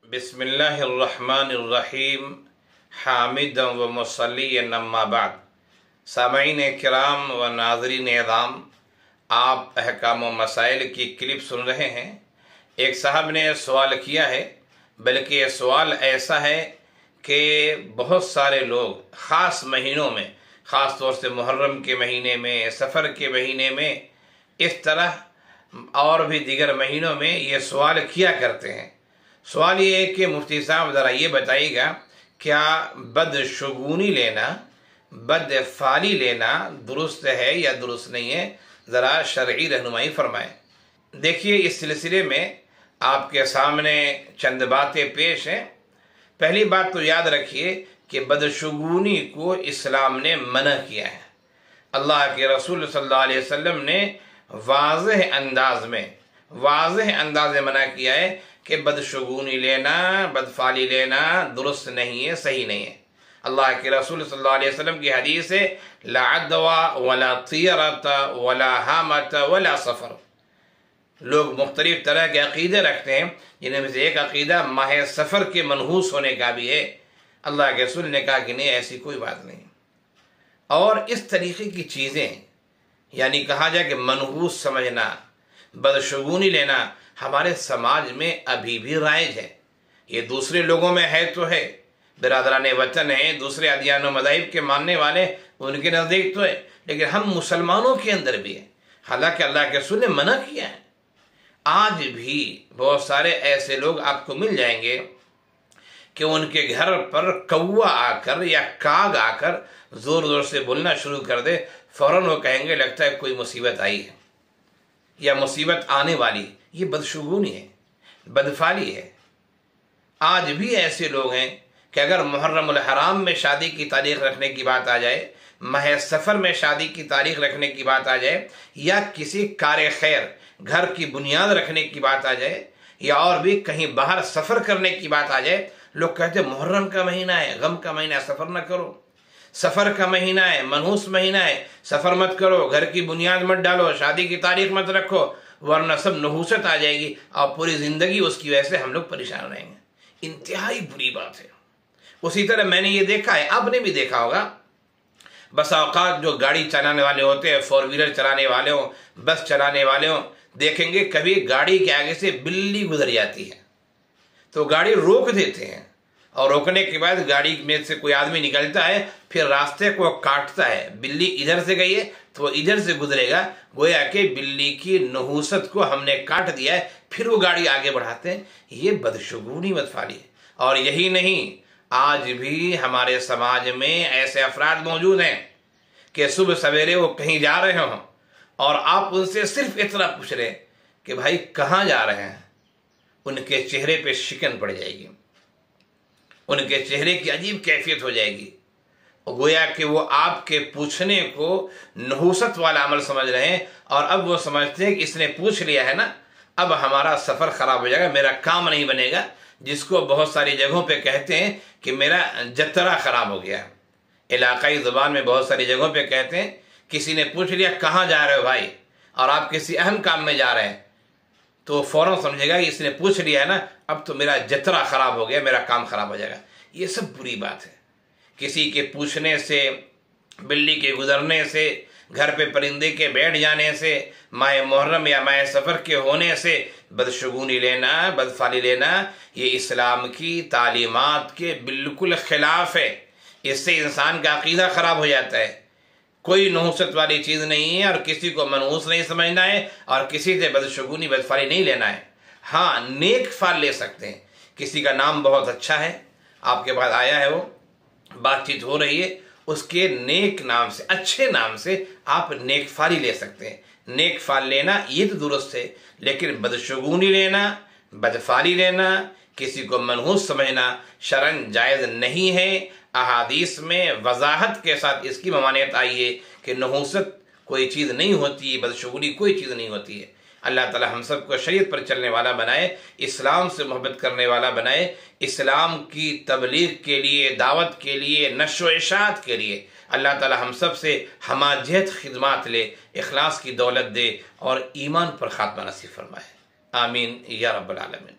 बिस्मिल्लाहिर्रहमानिर्रहीम हामिदन व मुसल्लियन अम्मा बाद। सामईन किराम व नाज़रीन एज़ाम, आप अहकाम व मसाइल की क्लिप सुन रहे हैं। एक साहब ने सवाल किया है, बल्कि ये सवाल ऐसा है कि बहुत सारे लोग ख़ास महीनों में, ख़ास तौर से मुहर्रम के महीने में, सफ़र के महीने में, इस तरह और भी दीगर महीनों में ये सवाल किया करते हैं। सवाल ये है कि मुफ्ती साहब ज़रा ये बताइएगा, क्या बदशगुनी लेना, बदफाली लेना दुरुस्त है या दुरुस्त नहीं है? ज़रा शरई रहनुमाई फरमाएं। देखिए, इस सिलसिले में आपके सामने चंद बातें पेश हैं। पहली बात तो याद रखिए कि बदशगुनी को इस्लाम ने मना किया है। अल्लाह के रसूल सल्लल्लाहु अलैहि वसल्लम ने वाज़ेह अंदाज में मना किया है कि बदशगुनी लेना, बदफाली लेना दुरुस्त नहीं है, सही नहीं है। अल्लाह के रसूल सल्लल्लाहु अलैहि वसल्लम की हदीस है, ला अदवा वला तियरत वला हामत वला सफ़र। लोग मुख्तलिफ तरह के अक़ीदे रखते हैं, जिनमें से एक अक़ीदा माह सफ़र के मनहूस होने का भी है। अल्लाह के रसूल ने कहा कि नहीं, ऐसी कोई बात नहीं। और इस तरीके की चीज़ें, यानी कहा जाए कि मनहूस समझना, बदशगुनी लेना, हमारे समाज में अभी भी राइज है। ये दूसरे लोगों में है तो है, बिरादरान वतन है, दूसरे अदियान व मज़ाहिब के मानने वाले, उनके नज़दीक तो है, लेकिन हम मुसलमानों के अंदर भी है। हालांकि अल्लाह के रसूल ने मना किया है। आज भी बहुत सारे ऐसे लोग आपको मिल जाएंगे कि उनके घर पर कौवा आकर या काग आकर ज़ोर ज़ोर से बोलना शुरू कर दे, फ़ौरन वो कहेंगे लगता है कोई मुसीबत आई है या मुसीबत आने वाली। ये बदशगुनी है, बदफाली है। आज भी ऐसे लोग हैं कि अगर मुहर्रमुल हराम में शादी की तारीख रखने की बात आ जाए, माह सफ़र में शादी की तारीख रखने की बात आ जाए, या किसी कार्य खैर, घर की बुनियाद रखने की बात आ जाए, या और भी कहीं बाहर सफ़र करने की बात आ जाए, लोग कहते हैं मुहर्रम का महीना है, गम का महीना है, सफ़र न करो। सफ़र का महीना है, मनहूस महीना है, सफ़र मत करो, घर की बुनियाद मत डालो, शादी की तारीख मत रखो, वरना सब नहूसत आ जाएगी और पूरी ज़िंदगी उसकी वजह से हम लोग परेशान रहेंगे। इंतहाई बुरी बात है। उसी तरह मैंने ये देखा है, आपने भी देखा होगा, बस औकात जो गाड़ी चलाने वाले होते हैं, 4 व्हीलर चलाने वाले हों, बस चलाने वाले हों, देखेंगे कभी गाड़ी के आगे से बिल्ली गुजर जाती है तो गाड़ी रोक देते हैं, और रोकने के बाद गाड़ी में से कोई आदमी निकलता है, फिर रास्ते को काटता है। बिल्ली इधर से गई है तो वो इधर से गुजरेगा, गोया कि बिल्ली की नहूसत को हमने काट दिया है, फिर वो गाड़ी आगे बढ़ाते हैं। ये बदशगुनी, बदफाली है। और यही नहीं, आज भी हमारे समाज में ऐसे अफराद मौजूद हैं कि सुबह सवेरे वो कहीं जा रहे हों और आप उनसे सिर्फ इतना पूछ रहे कि भाई कहाँ जा रहे हैं, उनके चेहरे पे शिकन पड़ जाएगी, उनके चेहरे की अजीब कैफियत हो जाएगी। गोया कि वो आपके पूछने को नहूसत वाला अमल समझ रहे हैं, और अब वो समझते हैं कि इसने पूछ लिया है ना, अब हमारा सफ़र ख़राब हो जाएगा, मेरा काम नहीं बनेगा, जिसको बहुत सारी जगहों पे कहते हैं कि मेरा जतरा ख़राब हो गया। इलाकाई ज़ुबान में बहुत सारी जगहों पे कहते हैं, किसी ने पूछ लिया कहाँ जा रहे हो भाई, और आप किसी अहम काम में जा रहे हैं, तो फ़ौरन समझेगा कि इसने पूछ लिया है ना, अब तो मेरा जतरा ख़राब हो गया, मेरा काम ख़राब हो जाएगा। ये सब बुरी बात है। किसी के पूछने से, बिल्ली के गुजरने से, घर पे परिंदे के बैठ जाने से, माह मुहर्रम या माह सफ़र के होने से बदशगुनी लेना, बदफाली लेना, ये इस्लाम की तालीमात के बिल्कुल ख़िलाफ़ है। इससे इंसान का अक़ीदा ख़राब हो जाता है। कोई नहूसत वाली चीज़ नहीं है, और किसी को मनहूस नहीं समझना है, और किसी से बदशगुनी, बदफाली नहीं लेना है। हाँ, नेक फाल ले सकते हैं। किसी का नाम बहुत अच्छा है, आपके पास आया है, वो बातचीत हो रही है, उसके नेक नाम से, अच्छे नाम से आप नेक फाली ले सकते हैं। नेक फाल लेना ये तो दुरुस्त है, लेकिन बदशगुनी लेना, बदफाली लेना, किसी को मनहूस समझना शरन जायज़ नहीं है। अहादीस में वजाहत के साथ इसकी ममानियत आई है कि नहूसत कोई चीज़ नहीं होती है, बदशगुनी कोई चीज़ नहीं होती है। अल्लाह ताला हम सबको शरीयत पर चलने वाला बनाए, इस्लाम से मोहब्बत करने वाला बनाए, इस्लाम की तबलीग के लिए, दावत के लिए, नश्र इशाअत के लिए अल्लाह ताला हम सब से हमाजत खिदमात ले, इखलास की दौलत दे और ईमान पर खात्मा नसीब फरमाए। आमीन या रब्बल आलमीन।